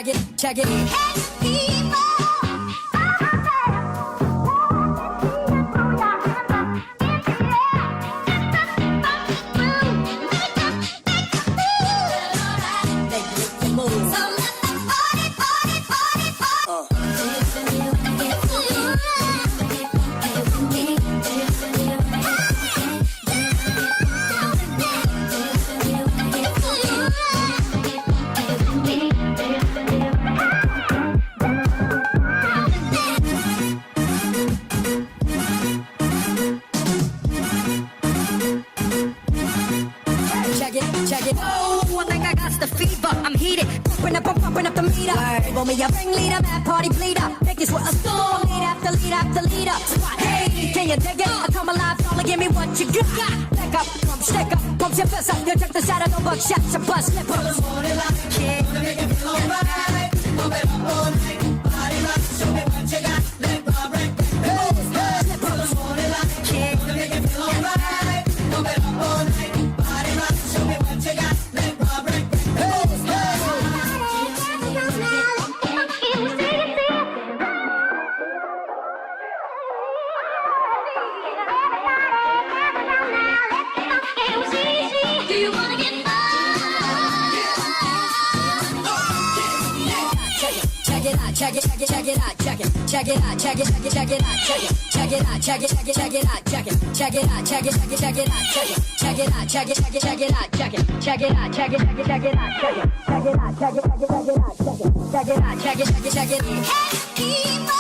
check it. Hey, people. Check it. Oh, I think I got the fever. I'm heated, pumping up the meter. Roll me a ringleader, mad party bleeder. Make this with a storm, lead after lead after leader. Hey, can you dig it? I come alive, all give me what you got. Back up, pump, stick up, pump your fist up. You check the side of the buckshot, your bust, slip up. Morning like a kid, gonna make it feel alright. Pump it up all night, body rock, show me what you got. Let my break, slip up. Morning like a kid, gonna make it feel alright. Pump it up all night, body rock, show me what you got. Let my break, do you wanna get check it out, check it, check it, check it out, check it, check it out, check it, check it, check it out, check it, check it out, check it, check it, check it out, check it, check it out, check it, check it, check it out, check it, check it out, check it, check it, check it out, check it, check it out, check it, check it, check it out, check it, check it out, check it, check it, check it out, check it, check it out, check it, check it, check it. Hey, people.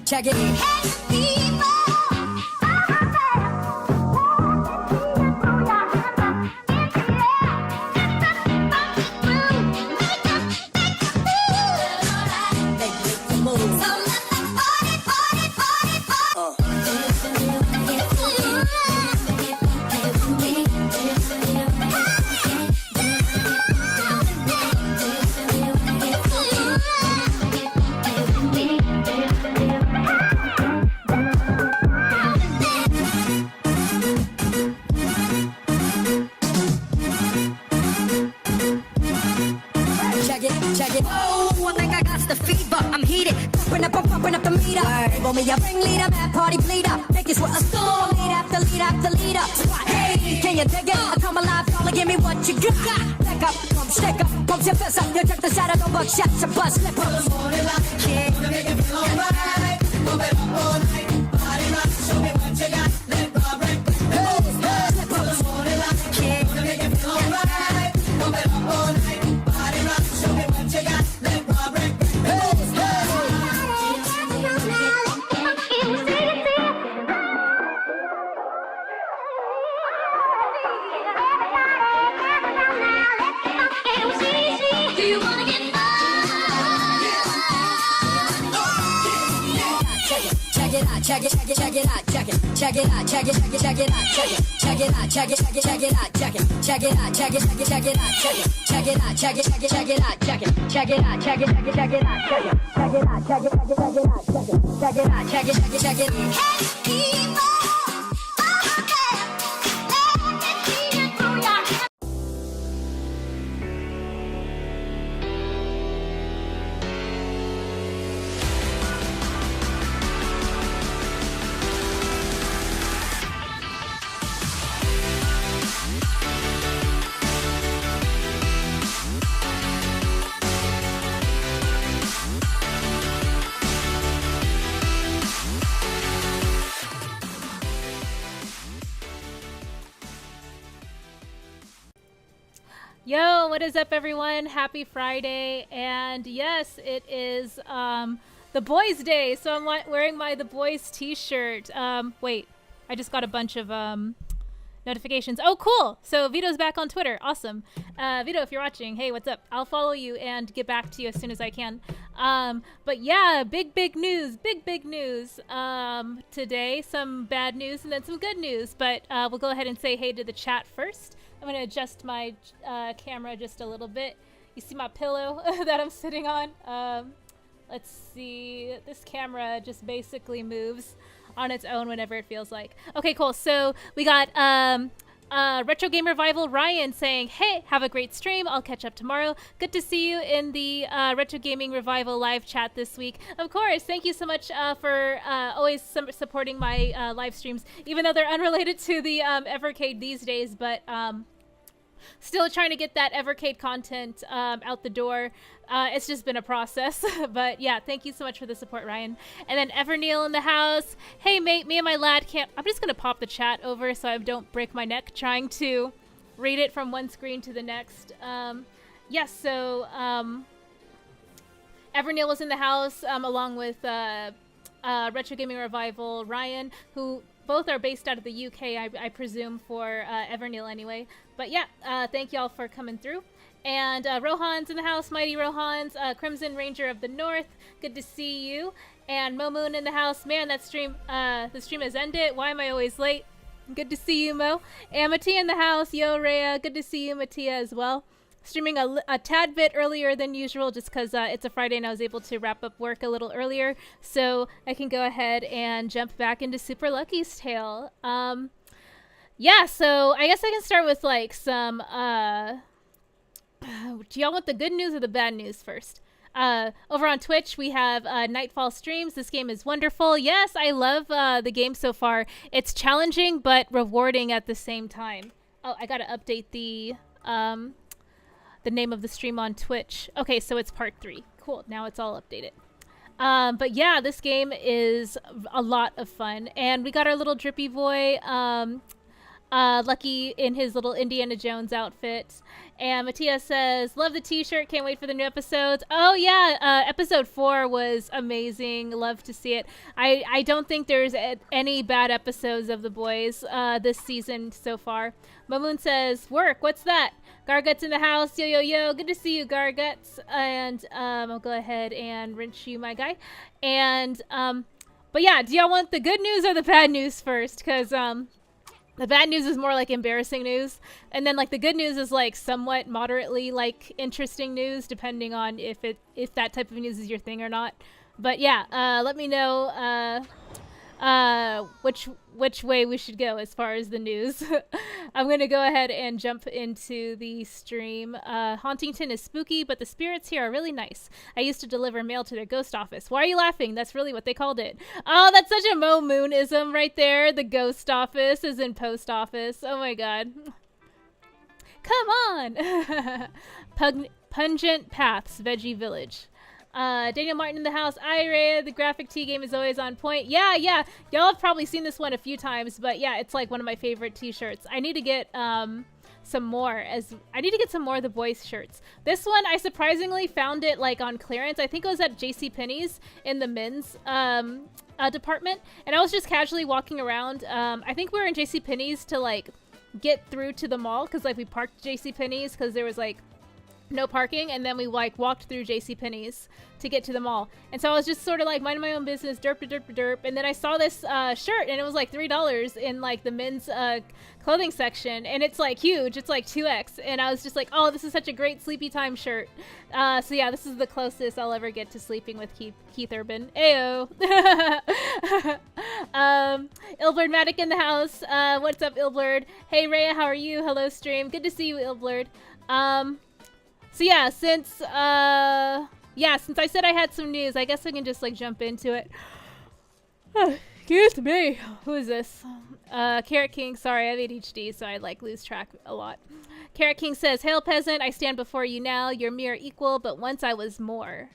Check it. Hey, people. Oh, I think I got the fever. I'm heated, pumping up the meter. Roll me a ringleader, mad party bleeder. Make this with a storm, lead after lead after leader. Hey, can you dig it? I come alive, all give me what you got. Back up, pump, stick up, pump your fist up. You check the side of the buckshot, your bust, slip up. Morning like a kid, gonna make it feel alright. Pump it up all night, body rock, show me what you got. Let my break, slip up. Morning like a kid, gonna make it feel alright. Pump it up all night, body rock, show me what you got. Let my break, do you wanna get check it, check it, check it out, check it, check it out, check it, check it, check it out, check it, check it out, check it, check it, check it out, check it, check it out, check it, check it, check it out, check it, check it out, check it, check it, check it out, check it, check it out, check it, check it, check it out, check it, check it out, check it, check it, check it out, check it, check it out, check it, check it, check it. Hey, people. Yo, what is up, everyone? Happy Friday. And yes, it is the boys' day. So I'm wearing my The Boys t-shirt. Wait, I just got a bunch of notifications. Oh, cool. So Vito's back on Twitter. Awesome. Vito, if you're watching, hey, what's up? I'll follow you and get back to you as soon as I can. But yeah, big news. Big news. Today, some bad news and then some good news. But we'll go ahead and say hey to the chat first. I'm going to adjust my camera just a little bit. You see my pillow that I'm sitting on? Let's see. This camera just basically moves on its own whenever it feels like. Okay, cool. So we got Retro Game Revival Ryan saying, hey, have a great stream. I'll catch up tomorrow. Good to see you in the Retro Gaming Revival live chat this week. Of course. Thank you so much for always supporting my live streams, even though they're unrelated to the Evercade these days. But still trying to get that Evercade content out the door. It's just been a process. But yeah, thank you so much for the support, Ryan. And then Everneil in the house. Hey, mate, me and my lad can't... I'm just going to pop the chat over so I don't break my neck trying to read it from one screen to the next. Yes, so Everneil was in the house along with Retro Gaming Revival Ryan, who both are based out of the UK, I presume, for Everneil anyway. But yeah, thank y'all for coming through. And Rohan's in the house, Mighty Rohan's, Crimson Ranger of the North, good to see you. And Momoon in the house, man, that stream, the stream has ended. Why am I always late? Good to see you, Mo. And Mattia in the house, yo, Rhea, good to see you, Mattia, as well. Streaming a tad bit earlier than usual just because it's a Friday and I was able to wrap up work a little earlier. So I can go ahead and jump back into Super Lucky's Tale. Yeah, so I guess I can start with like some... do y'all want the good news or the bad news first? Over on Twitch, we have Nightfall Streams. This game is wonderful. Yes, I love the game so far. It's challenging but rewarding at the same time. Oh, I gotta update the name of the stream on Twitch. Okay, so it's part 3. Cool, now it's all updated. But yeah, this game is a lot of fun. And we got our little drippy boy, Lucky in his little Indiana Jones outfit. And Mattia says, love the t-shirt, can't wait for the new episodes. Oh yeah, episode 4 was amazing, love to see it. I don't think there's any bad episodes of The Boys this season so far. Mamoon says, work, what's that? Gargut's in the house, yo, good to see you, Garguts. And I'll go ahead and rinse you, my guy. And, but yeah, do y'all want the good news or the bad news first? Because, the bad news is more like embarrassing news. And then like the good news is like somewhat moderately like interesting news, depending on if that type of news is your thing or not. But yeah, let me know which way we should go as far as the news. I'm going to go ahead and jump into the stream. Hauntington is spooky, but the spirits here are really nice. I used to deliver mail to their ghost office. Why are you laughing? That's really what they called it. Oh, that's such a Mo Moonism right there. The ghost office is in post office. Oh my god. Come on. Pungent Paths, Veggie Village. Daniel Martin in the house. Ira, the graphic tee game is always on point. Yeah. Y'all have probably seen this one a few times, but yeah, it's like one of my favorite t-shirts. I need to get some more some more of the boys shirts. This one, I surprisingly found it like on clearance. I think it was at JCPenney's in the men's department, and I was just casually walking around. I think we were in JCPenney's to like get through to the mall because like we parked JCPenney's because there was like no parking, and then we like walked through JCPenney's to get to the mall. And so I was just sort of like minding my own business, derp, and then I saw this shirt, and it was like $3 in like the men's clothing section, and it's like huge, it's like 2x, and I was just like, oh, this is such a great sleepy time shirt. So yeah, this is the closest I'll ever get to sleeping with Keith Urban. Ayo. Ilblurd Matic in the house. What's up, Ilblurd? Hey Rhea, how are you? Hello stream, good to see you, Ilblurd. So yeah, since I said I had some news, I guess I can just like jump into it. Excuse me. Who is this? Carrot King. Sorry, I have ADHD, so I like lose track a lot. Carrot King says, "Hail peasant, I stand before you now. Your mere equal, but once I was more."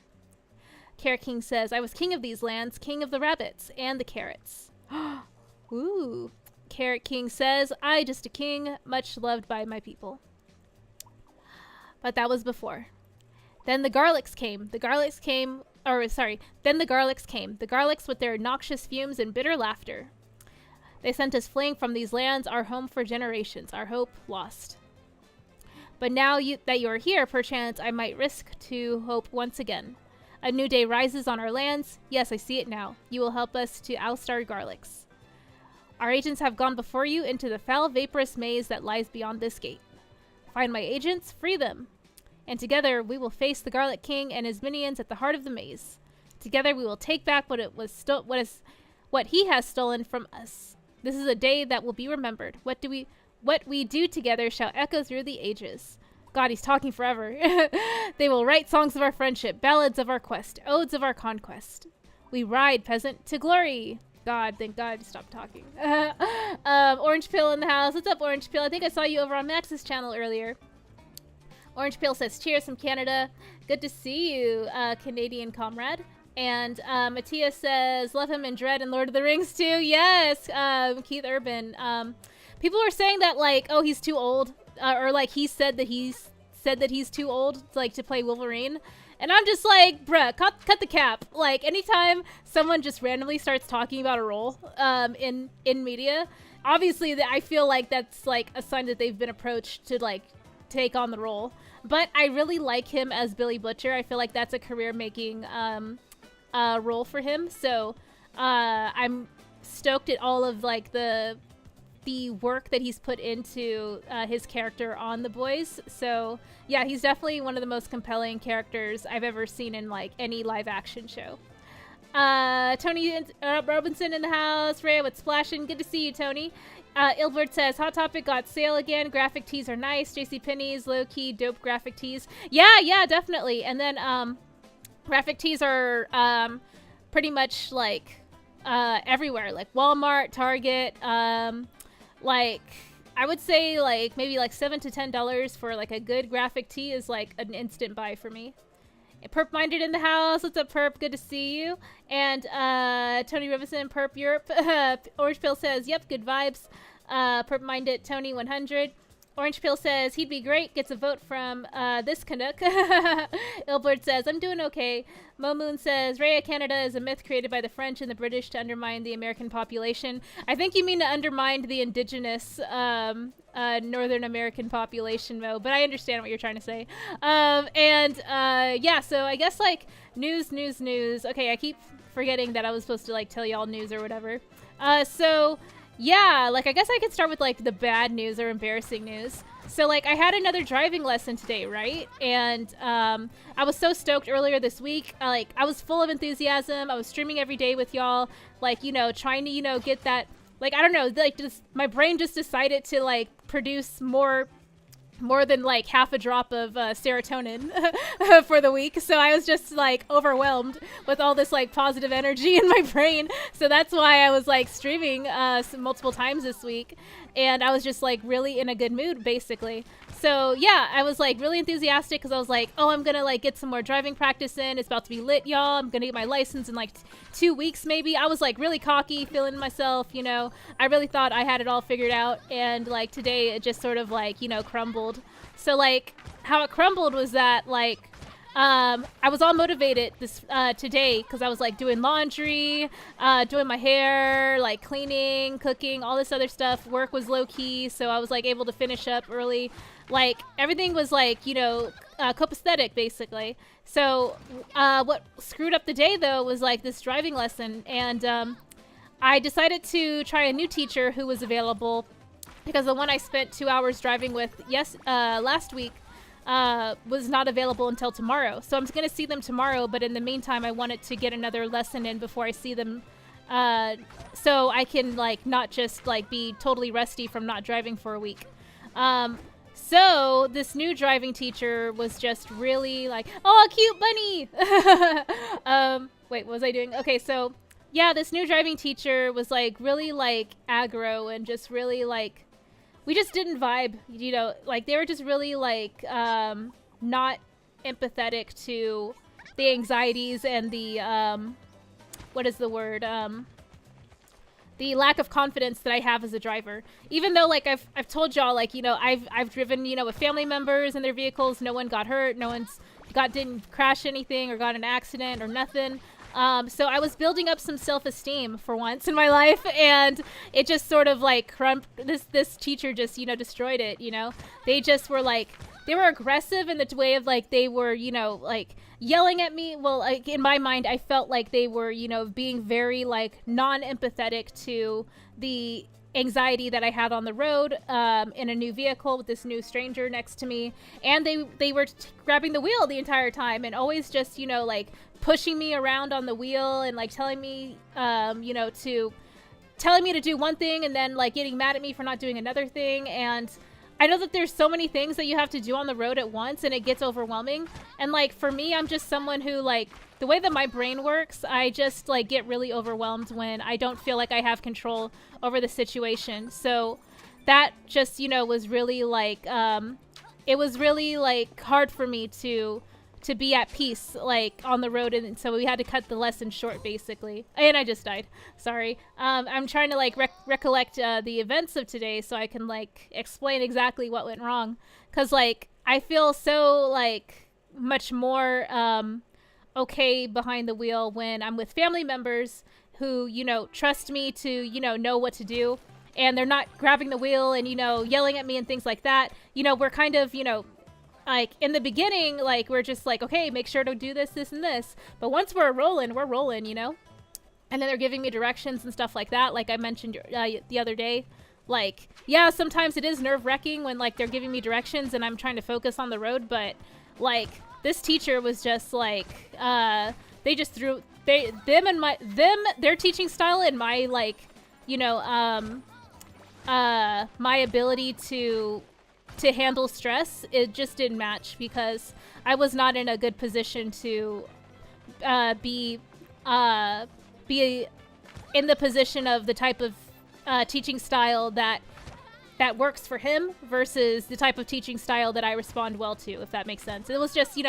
Carrot King says, "I was king of these lands, king of the rabbits and the carrots." Ooh. Carrot King says, "I just a king, much loved by my people." But that was before. Then the garlics came. Then the garlics came. The garlics with their noxious fumes and bitter laughter. They sent us fleeing from these lands, our home for generations, our hope lost. But now that you are here, perchance I might risk to hope once again. A new day rises on our lands. Yes, I see it now. You will help us to oust our garlics. Our agents have gone before you into the foul, vaporous maze that lies beyond this gate. Find my agents, free them. And together we will face the Garlic King and his minions at the heart of the maze. Together we will take back what he has stolen from us. This is a day that will be remembered. What we do together shall echo through the ages. God, he's talking forever. They will write songs of our friendship, ballads of our quest, odes of our conquest. We ride, peasant, to glory. God, thank God, stop talking. Orange Pill in the house. What's up, Orange Pill? I think I saw you over on Max's channel earlier. Orange Pill says, cheers from Canada. Good to see you, Canadian comrade. And Matthias says, love him in Dread and Lord of the Rings too. Yes, Keith Urban. People were saying that, like, oh, he's too old. Or, like, he said that he's too old, like, to play Wolverine. And I'm just like, bruh, cut the cap. Like, anytime someone just randomly starts talking about a role in media, obviously I feel like that's, like, a sign that they've been approached to, like, take on the role. But I really like him as Billy Butcher. I feel like that's a career-making role for him. So I'm stoked at all of, like, the work that he's put into his character on The Boys. So yeah, he's definitely one of the most compelling characters I've ever seen in, like, any live action show. Tony Robinson in the house. Rhea with Splashin'. Good to see you, Tony. Ilbert says, Hot Topic got sale again. Graphic tees are nice. JCPenney's low-key dope graphic tees. Yeah, definitely. And then graphic tees are pretty much, like, everywhere. Like Walmart, Target, like, I would say, like, maybe like $7 to $10 for, like, a good graphic tee is, like, an instant buy for me. And Perp Minded in the house. What's up, Perp? Good to see you. And Tony Rivison, Perp Europe. Orange Pill says, yep, good vibes. Perp Minded, Tony 100. Orange Pill says, he'd be great. Gets a vote from this Canuck. Ilbert says, I'm doing okay. Momoon says, Rhea Canada is a myth created by the French and the British to undermine the American population. I think you mean to undermine the indigenous Northern American population, Mo, but I understand what you're trying to say. Yeah, so I guess, like, news. Okay, I keep forgetting that I was supposed to, like, tell y'all news or whatever. So yeah, like, I guess I could start with, like, the bad news or embarrassing news. So, like, I had another driving lesson today, right? And I was so stoked earlier this week. Like, I was full of enthusiasm. I was streaming every day with y'all, like, you know, trying to, you know, get that, like, I don't know, like, just my brain just decided to, like, produce more than, like, half a drop of serotonin for the week. So I was just, like, overwhelmed with all this, like, positive energy in my brain. So that's why I was, like, streaming multiple times this week. And I was just, like, really in a good mood, basically. So yeah, I was, like, really enthusiastic because I was like, oh, I'm gonna, like, get some more driving practice in. It's about to be lit, y'all. I'm gonna get my license in, like, 2 weeks maybe. I was, like, really cocky, feeling myself, you know. I really thought I had it all figured out. And, like, today it just sort of, like, you know, crumbled. So, like, how it crumbled was that, like, I was all motivated today because I was, like, doing laundry, doing my hair, like, cleaning, cooking, all this other stuff. Work was low-key, so I was, like, able to finish up early. Like, everything was, like, you know, copacetic, basically. So what screwed up the day, though, was, like, this driving lesson. And I decided to try a new teacher who was available because the one I spent 2 hours driving with last week was not available until tomorrow. So I'm going to see them tomorrow, but in the meantime, I wanted to get another lesson in before I see them so I can, like, not just, like, be totally rusty from not driving for a week. So this new driving teacher was just really like, oh, cute bunny. Wait, what was I doing? Okay, so yeah, this new driving teacher was, like, really, like, aggro and just really, like, we just didn't vibe, you know, like, they were just really, like, not empathetic to the anxieties and the, what is the word? the lack of confidence that I have as a driver. Even though, like, I've told y'all, like, I've driven, with family members in their vehicles. No one got hurt. No one's didn't crash anything or got in an accident or nothing. So I was building up some self-esteem for once in my life, and it just sort of like this teacher just, destroyed it. They just were like, they were aggressive in the way of like, they were, like yelling at me. Well, like in my mind, I felt like they were, being very like non-empathetic to the anxiety that I had on the road, in a new vehicle with this new stranger next to me. And they were grabbing the wheel the entire time and always just, like pushing me around on the wheel and like telling me, telling me to do one thing and then like getting mad at me for not doing another thing. And I know that there's so many things that you have to do on the road at once, and it gets overwhelming. And like for me, I'm just someone who, like, the way that my brain works, I just like get really overwhelmed when I don't feel like I have control over the situation. So that just, was really like, it was really like hard for me to be at peace, like on the road. And so we had to cut the lesson short, basically. And I just died. Sorry. I'm trying to like recollect the events of today so I can like explain exactly what went wrong. Cause like I feel so like much more okay behind the wheel when I'm with family members who, trust me to, know what to do. And they're not grabbing the wheel and, yelling at me and things like that. We're kind of, like in the beginning, like we're just like, okay, make sure to do this, this, and this. But once we're rolling, And then they're giving me directions and stuff like that. Like I mentioned the other day, like, yeah, sometimes it is nerve-wracking when like they're giving me directions and I'm trying to focus on the road. But like this teacher was just like, they just threw their teaching style and my like, my ability to handle stress, it just didn't match because I was not in a good position to be in the position of the type of teaching style that works for him versus the type of teaching style that I respond well to, if that makes sense. It was just,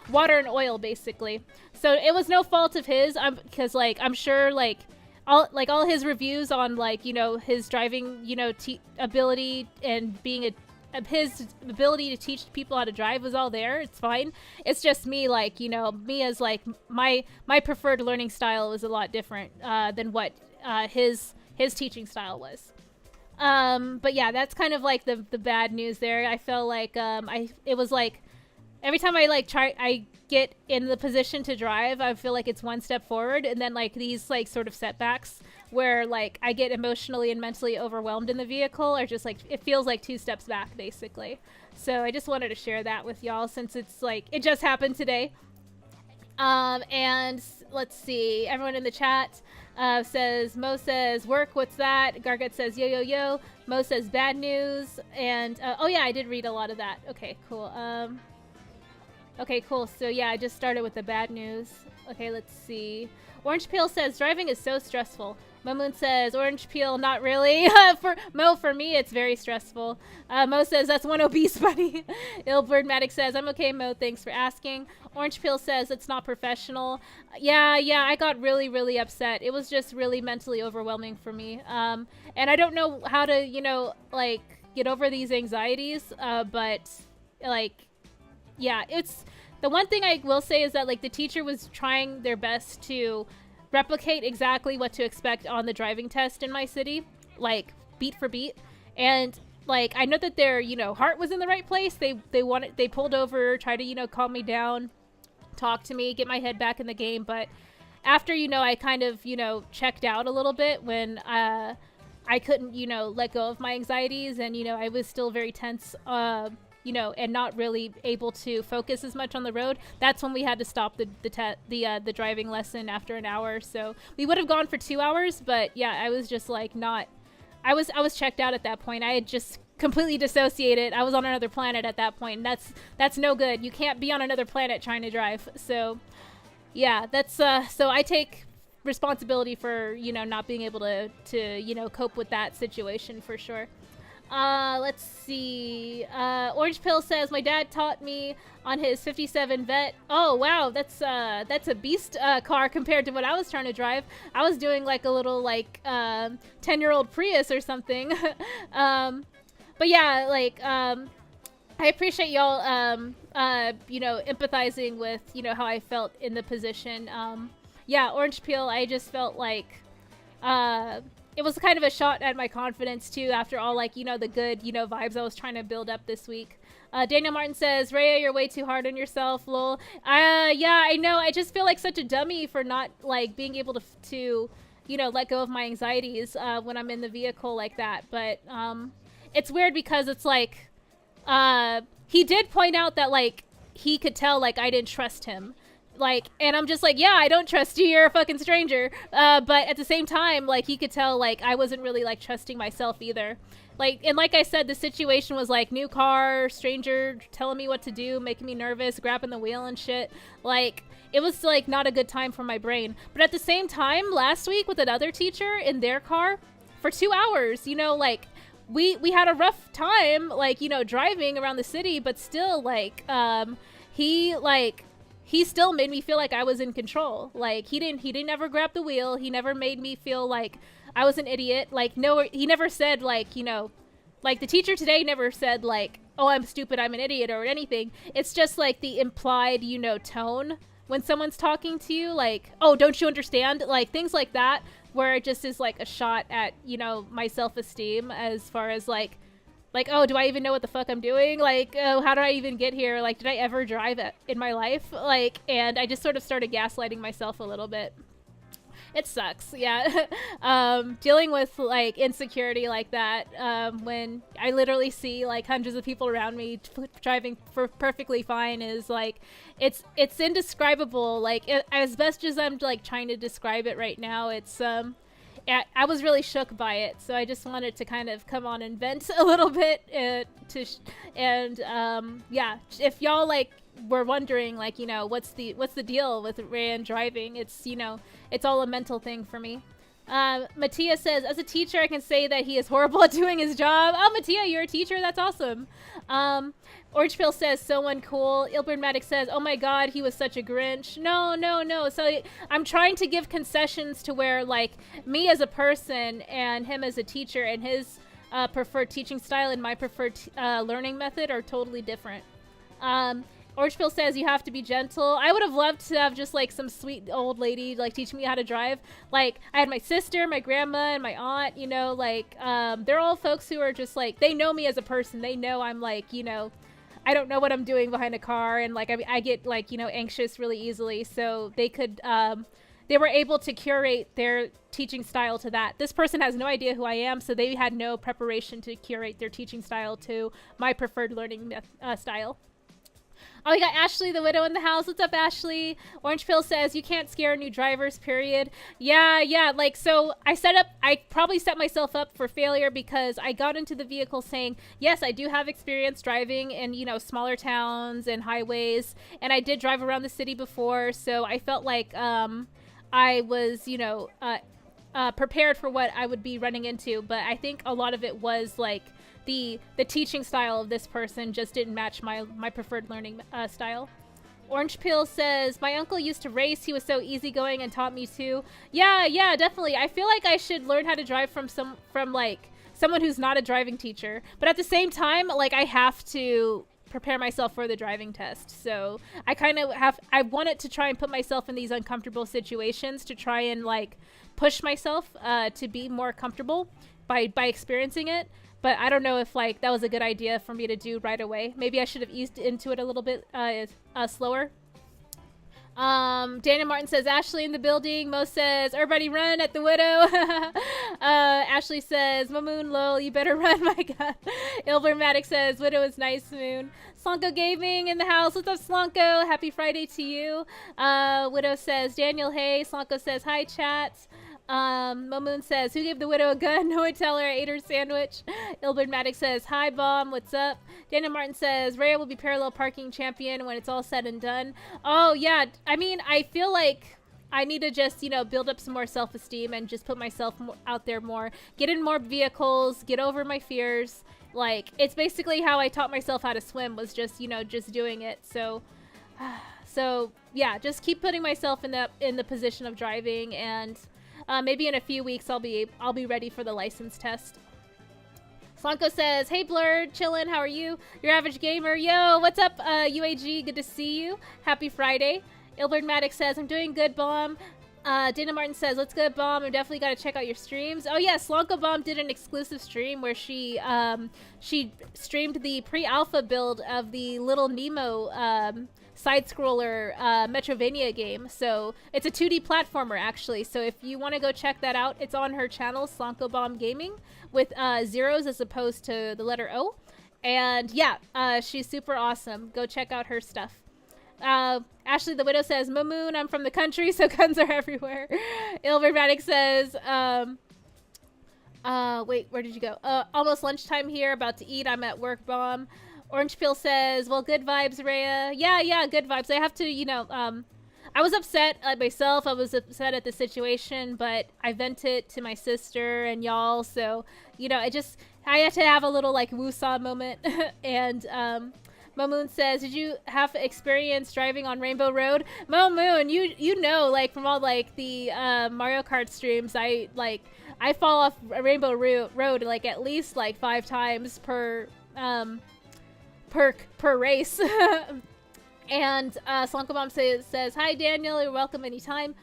water and oil, basically. So it was no fault of his, because like I'm sure like all his reviews on like, his driving, ability and being his ability to teach people how to drive was all there. It's fine. It's just me, like, me as like my preferred learning style was a lot different than what his teaching style was. But yeah, that's kind of like the bad news there. I feel like it was like every time I get in the position to drive, I feel like it's one step forward, and then like these like sort of setbacks where like I get emotionally and mentally overwhelmed in the vehicle are just like, it feels like two steps back, basically. So I just wanted to share that with y'all since it's like it just happened today. And let's see, everyone in the chat says, Mo says, work, what's that? Gargut says, yo, yo, yo. Mo says, bad news. And, oh yeah, I did read a lot of that. Okay, cool. Okay, cool. So yeah, I just started with the bad news. Okay, let's see. Orange Peel says, driving is so stressful. Momoon says, Orange Peel, not really. For me, it's very stressful. Mo says, that's one obese buddy. Illbirdmatic says, I'm okay, Mo, thanks for asking. Orange Peel says, it's not professional. Yeah, I got really, really upset. It was just really mentally overwhelming for me. And I don't know how to, like, get over these anxieties, but, like, yeah, it's... The one thing I will say is that, like, the teacher was trying their best to replicate exactly what to expect on the driving test in my city, like, beat for beat. And, like, I know that their, heart was in the right place. They pulled over, tried to, calm me down, talk to me, get my head back in the game. But after, I kind of, checked out a little bit when I couldn't, let go of my anxieties. And, I was still very tense, and not really able to focus as much on the road. That's when we had to stop the driving lesson after an hour. So we would have gone for 2 hours, but yeah, I was just like I was checked out at that point. I had just completely dissociated. I was on another planet at that point, and that's no good. You can't be on another planet trying to drive. So yeah, that's so I take responsibility for not being able to cope with that situation for sure. Let's see. Orange Pill says my dad taught me on his 57 Vet. Oh wow, that's a beast car compared to what I was trying to drive. I was doing like a little like 10-year-old Prius or something. But yeah, like I appreciate y'all empathizing with how I felt in the position. Yeah, Orange Peel, I just felt like it was kind of a shot at my confidence too after all like the good vibes I was trying to build up this week. Daniel Martin says, Rhea, you're way too hard on yourself, lol. Yeah, I know. I just feel like such a dummy for not like being able to let go of my anxieties when I'm in the vehicle like that. But it's weird because it's like he did point out that like he could tell like I didn't trust him. Like, and I'm just like, yeah, I don't trust you. You're a fucking stranger. But at the same time, like, he could tell, like, I wasn't really, like, trusting myself either. Like, and like I said, the situation was, like, new car, stranger telling me what to do, making me nervous, grabbing the wheel and shit. Like, it was, like, not a good time for my brain. But at the same time, last week with another teacher in their car for 2 hours, like, we had a rough time, like, driving around the city, but still, like, he still made me feel like I was in control. Like, he didn't ever grab the wheel. He never made me feel like I was an idiot. Like, no, he never said, like, like the teacher today never said, like, oh, I'm stupid, I'm an idiot or anything. It's just, like, the implied, tone when someone's talking to you. Like, oh, don't you understand? Like, things like that, where it just is, like, a shot at, my self-esteem as far as, like, oh, do I even know what the fuck I'm doing? Like, oh, how did I even get here? Like, did I ever drive it in my life? Like, and I just sort of started gaslighting myself a little bit. It sucks, yeah. Dealing with, like, insecurity like that, when I literally see, like, hundreds of people around me driving perfectly fine is, like, it's indescribable. Like, as best as I'm, like, trying to describe it right now, it's, I was really shook by it, so I just wanted to kind of come on and vent a little bit. Yeah, if y'all like were wondering, like, what's the deal with Ryan driving? It's it's all a mental thing for me. Mattia says, as a teacher, I can say that he is horrible at doing his job. Oh, Mattia, you're a teacher? That's awesome. Orange Pill says, so uncool. Ilburnmatic says, oh my god, he was such a Grinch. No. So I'm trying to give concessions to where, like, me as a person and him as a teacher and his preferred teaching style and my preferred learning method are totally different. Orange Pill says you have to be gentle. I would have loved to have just like some sweet old lady like teaching me how to drive. Like, I had my sister, my grandma, and my aunt, like they're all folks who are just like, they know me as a person. They know I'm like, I don't know what I'm doing behind a car, and like I get like, anxious really easily. So they could they were able to curate their teaching style to that. This person has no idea who I am, so they had no preparation to curate their teaching style to my preferred learning style. Oh, we got Ashley the Widow in the house. What's up, Ashley? Orange Pill says, you can't scare new drivers, period. Yeah. Like, so I probably set myself up for failure because I got into the vehicle saying, yes, I do have experience driving in, smaller towns and highways. And I did drive around the city before. So I felt like I was, prepared for what I would be running into. But I think a lot of it was like, the teaching style of this person just didn't match my preferred learning style. Orange Peel says, my uncle used to race. He was so easygoing and taught me to. Yeah, definitely. I feel like I should learn how to drive from like someone who's not a driving teacher. But at the same time, like, I have to prepare myself for the driving test. So I wanted to try and put myself in these uncomfortable situations to try and like push myself to be more comfortable by experiencing it. But I don't know if like that was a good idea for me to do right away. Maybe I should have eased into it a little bit slower. Daniel Martin says, Ashley in the building. Mo says, everybody run at the Widow. Ashley says, Mamoon lol, you better run, my god. Ilvermatic says, Widow is nice, Moon. Slonko Gaming in the house. What's up, Slonko? Happy Friday to you. Widow says, Daniel, hey. Slonko says, hi, chat. Mamoon says, who gave the Widow a gun? No one tell her. I ate her sandwich. Ilbert Maddox says, hi, Bomb. What's up? Daniel Martin says, Rhea will be parallel parking champion when it's all said and done. Oh, yeah. I mean, I feel like I need to just, you know, build up some more self-esteem and just put myself out there more, get in more vehicles, get over my fears. Like, it's basically how I taught myself how to swim, was just, you know, just doing it. So yeah, just keep putting myself in the position of driving, and maybe in a few weeks I'll be ready for the license test. Slanko says, "Hey Blurred, chillin', how are you? Your average gamer, yo, what's up, UAG? Good to see you. Happy Friday." Ilbert Maddox says, "I'm doing good, Bomb." Dana Martin says, "Let's go, Bomb. I definitely got to check out your streams." Oh yeah, Slanko Bomb did an exclusive stream where she streamed the pre-alpha build of the Little Nemo side-scroller Metrovania game. So it's a 2D platformer, actually. So if you want to go check that out, it's on her channel, Slanko Bomb Gaming, with zeros as opposed to the letter O. And yeah, she's super awesome. Go check out her stuff. Ashley the Widow says, "Moon, I'm from the country, so guns are everywhere." Ilver Maddox says, wait, where did you go? Almost lunchtime here, about to eat. I'm at work, Bomb. Orange Peel says, "Well, good vibes, Rhea." Yeah, good vibes. I have to, you know, I was upset at myself. I was upset at the situation, but I vent it to my sister and y'all. So, you know, I had to have a little, like, woosah moment. And, Momoon says, "Did you have experience driving on Rainbow Road?" Momoon, you know, like, from all, like, the Mario Kart streams, I fall off Rainbow Road like at least like 5 times per race. And Slanko Bomb says, "Hi Daniel, you're welcome anytime."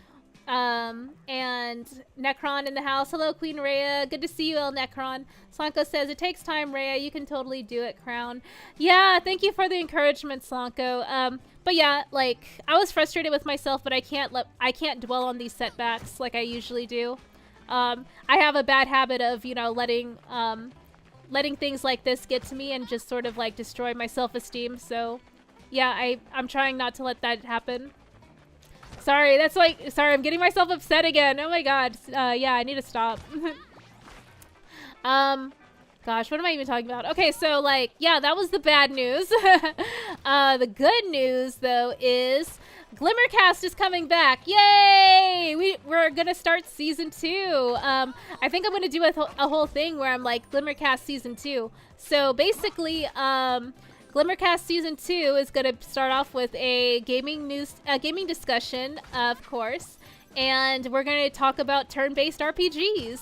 And Necron in the house. "Hello, Queen Rhea. Good to see you, El Necron." Slanko says, "It takes time, Rhea. You can totally do it, Crown." Yeah, thank you for the encouragement, Slanko. But yeah, like, I was frustrated with myself, but I can't dwell on these setbacks like I usually do. I have a bad habit of, you know, letting things like this get to me and just sort of like destroy my self-esteem. So yeah, I'm trying not to let that happen. Sorry, I'm getting myself upset again. Oh my god. Yeah, I need to stop. Gosh, what am I even talking about? Okay, so, like, yeah, that was the bad news. The good news, though, is Glimmercast is coming back. Yay! We're gonna start season 2. I think I'm gonna do a whole thing where I'm like, Glimmercast season 2. So basically, Glimmercast Season 2 is going to start off with a gaming discussion, of course, and we're going to talk about turn-based RPGs.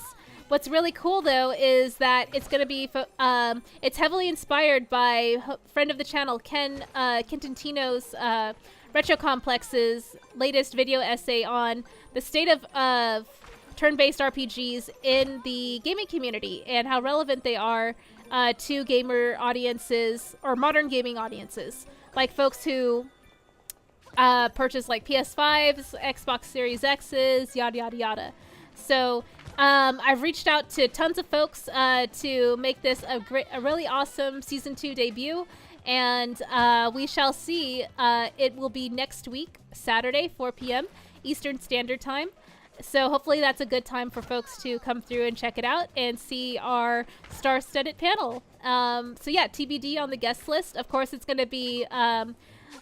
What's really cool, though, is that it's going to be, it's heavily inspired by friend of the channel, Quintantino's Retro Complex's latest video essay on the state of turn-based RPGs in the gaming community and how relevant they are to gamer audiences or modern gaming audiences, like folks who purchase like PS5s, Xbox Series X's, yada yada yada. So I've reached out to tons of folks to make this a really awesome season 2 debut, and we shall see. It will be next week, Saturday, 4 p.m. Eastern Standard Time. So hopefully that's a good time for folks to come through and check it out and see our star-studded panel. So yeah, TBD on the guest list. Of course, it's going to be me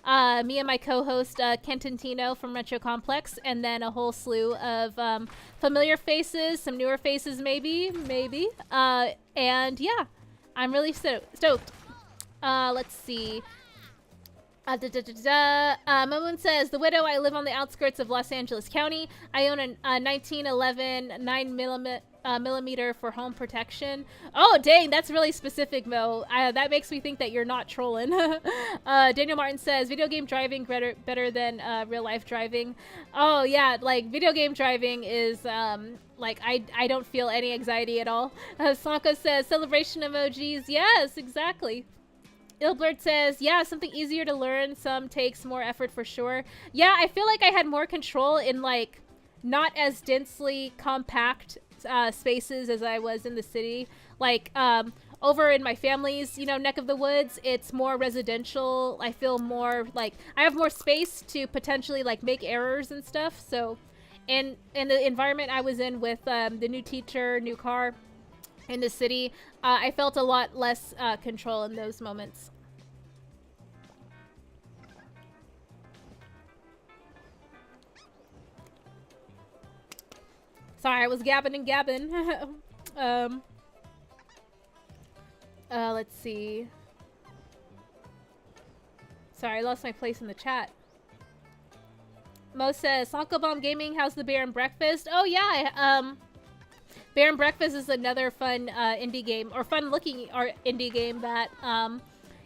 and my co-host Quintantino from Retro Complex, and then a whole slew of familiar faces, some newer faces maybe. And yeah, I'm really stoked. Let's see. Momoon says, "The Widow, I live on the outskirts of Los Angeles County. I own a 1911 9mm for home protection." Oh, dang, that's really specific, Mo. That makes me think that you're not trolling. Daniel Martin says, "Video game driving better than real life driving." Oh, yeah, like, video game driving is, like, I don't feel any anxiety at all. Slanko says, "Celebration emojis." Yes, exactly. Ilblert says, "Yeah, something easier to learn. Some takes more effort for sure." Yeah, I feel like I had more control in, like, not as densely compact spaces as I was in the city. Like, over in my family's, you know, neck of the woods, it's more residential. I feel more, like, I have more space to potentially, like, make errors and stuff. So, in the environment I was in with the new teacher, new car, in the city, I felt a lot less control in those moments. Sorry, I was gabbing and gabbing. Let's see. Sorry, I lost my place in the chat. Mo says, Sonko Bomb Gaming, how's the Bear and Breakfast? Oh yeah, Bear and Breakfast is another fun indie game, or fun-looking indie game that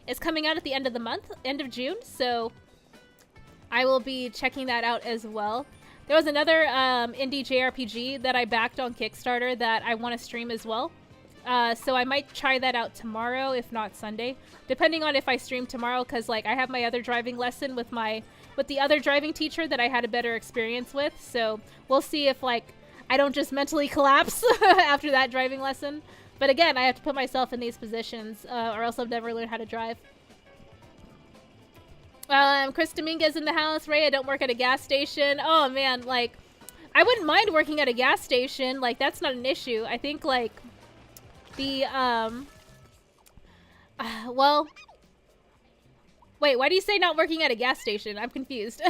is coming out at the end of the month, end of June, so I will be checking that out as well. There was another indie JRPG that I backed on Kickstarter that I want to stream as well. So I might try that out tomorrow, if not Sunday, depending on if I stream tomorrow, because like I have my other driving lesson with the other driving teacher that I had a better experience with. So we'll see if like I don't just mentally collapse after that driving lesson. But again, I have to put myself in these positions, or else I'll never learn how to drive. Chris Dominguez in the house. Ray, I don't work at a gas station. Oh man, like I wouldn't mind working at a gas station. Like that's not an issue. I think like the well, wait, why do you say not working at a gas station? I'm confused.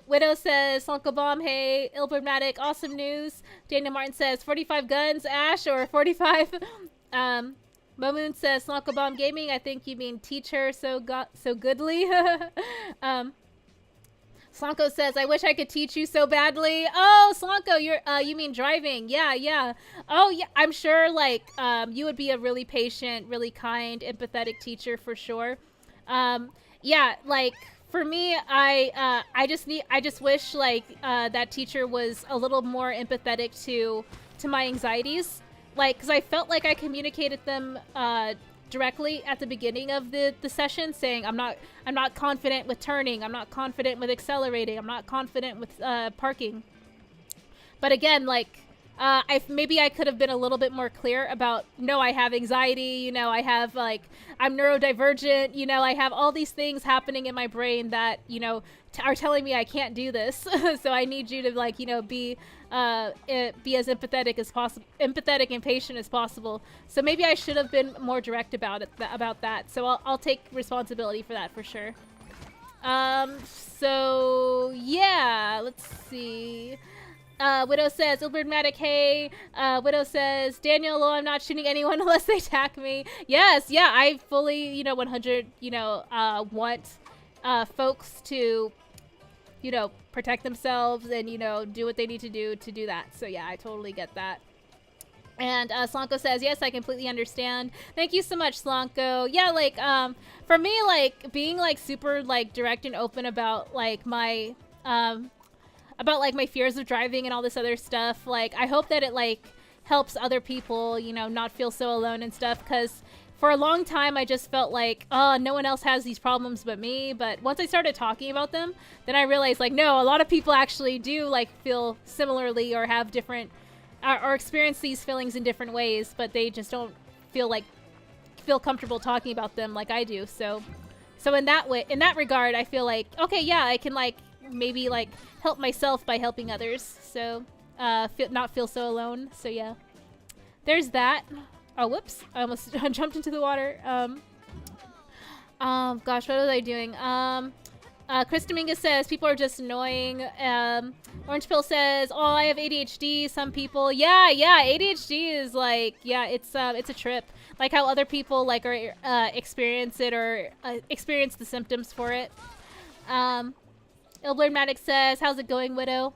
Widow says, Sonko Bomb, hey, Ilbermatic, awesome news. Daniel Martin says, 45 guns, Ash, or 45. Momoon says, Sonko Bomb Gaming, I think you mean teacher, so goodly. Slanko says, I wish I could teach you so badly. Oh, Slanko, you mean driving. Yeah. Oh, yeah, I'm sure, like, you would be a really patient, really kind, empathetic teacher for sure. Yeah, like, for me, I just wish, like, that teacher was a little more empathetic to my anxieties. Like, because I felt like I communicated them, directly at the beginning of the session, saying I'm not confident with turning, I'm not confident with accelerating, I'm not confident with parking. But again, like maybe I could have been a little bit more clear about, no, I have anxiety, you know, I have like, I'm neurodivergent, you know, I have all these things happening in my brain that, you know, are telling me I can't do this. So I need you to, like, you know, be as empathetic as possible, empathetic and patient as possible. So maybe I should have been more direct about that. So I'll take responsibility for that for sure. So yeah, let's see. Widow says, Ilbermatic, hey. Widow says, Daniel, well, I'm not shooting anyone unless they attack me. Yes, yeah, I fully, you know, 100, you know, want folks to, you know, protect themselves and, you know, do what they need to do that. So yeah, I totally get that. And Slanko says, yes, I completely understand. Thank you so much, Slanko. Yeah, like, for me, like, being, like, super, like, direct and open about, like, my fears of driving and all this other stuff, like, I hope that it, like, helps other people, you know, not feel so alone and stuff, because for a long time, I just felt like, oh, no one else has these problems but me. But once I started talking about them, then I realized, like, no, a lot of people actually do, like, feel similarly or have different, or experience these feelings in different ways, but they just don't feel comfortable talking about them like I do. So in that way, in that regard, I feel like, okay, yeah, I can, like, maybe, like, help myself by helping others. So, not feel so alone. So yeah, there's that. Oh, whoops. I almost jumped into the water. Gosh, what was I doing? Chris Dominguez says, people are just annoying. Orange Pill says, oh, I have ADHD. Some people, yeah, ADHD is like, yeah, it's a trip. Like how other people, like, are, experience it or, experience the symptoms for it. Ilblurmatic says, how's it going, Widow?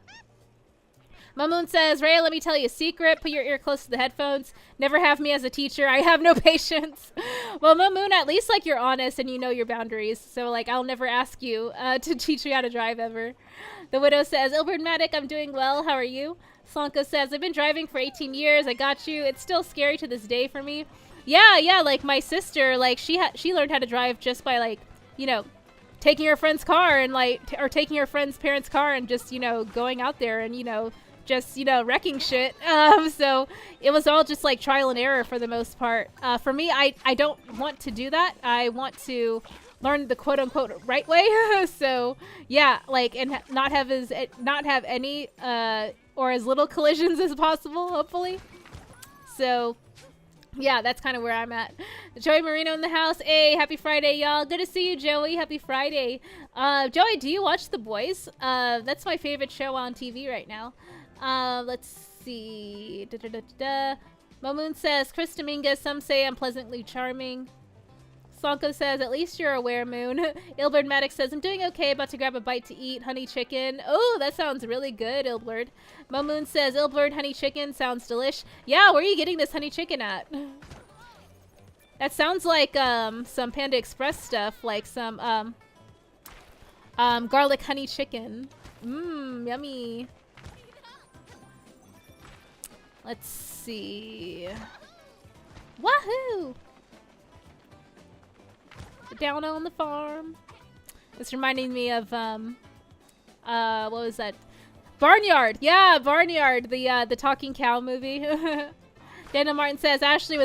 Mamoon says, Rhea, let me tell you a secret. Put your ear close to the headphones. Never have me as a teacher. I have no patience. Well, Mamoon, at least, like, you're honest and you know your boundaries. So, like, I'll never ask you to teach me how to drive ever. The Widow says, Ilbermatic, I'm doing well. How are you? Slanko says, I've been driving for 18 years. I got you. It's still scary to this day for me. Yeah, like, my sister, like, she learned how to drive just by, like, you know, taking her friend's car and, like, or taking her friend's parents' car and just, you know, going out there and, you know, just, you know, wrecking shit. So it was all just like trial and error for the most part. For me, I don't want to do that. I want to learn the quote unquote right way. So yeah, like, and not have any or as little collisions as possible, hopefully. So Yeah, that's kind of where I'm at. Joey Marino in the house. Hey, happy Friday, y'all. Good to see you, Joey. Happy Friday. Joey, do you watch The Boys? That's my favorite show on TV right now. Let's see. Momoon says, Chris Dominguez, some say I'm pleasantly charming. Sonko says, at least you're aware, Moon. Ilbert Maddox says, I'm doing okay, about to grab a bite to eat. Honey chicken. Oh, that sounds really good, Ilbert. Momoon says, Ilbert, honey chicken sounds delish. Yeah, where are you getting this honey chicken at? That sounds like some Panda Express stuff, like some garlic honey chicken. Mmm, yummy. Let's see. Wahoo! Down on the farm. It's reminding me of what was that? Barnyard. Yeah, Barnyard, the talking cow movie. Daniel Martin says Ashley was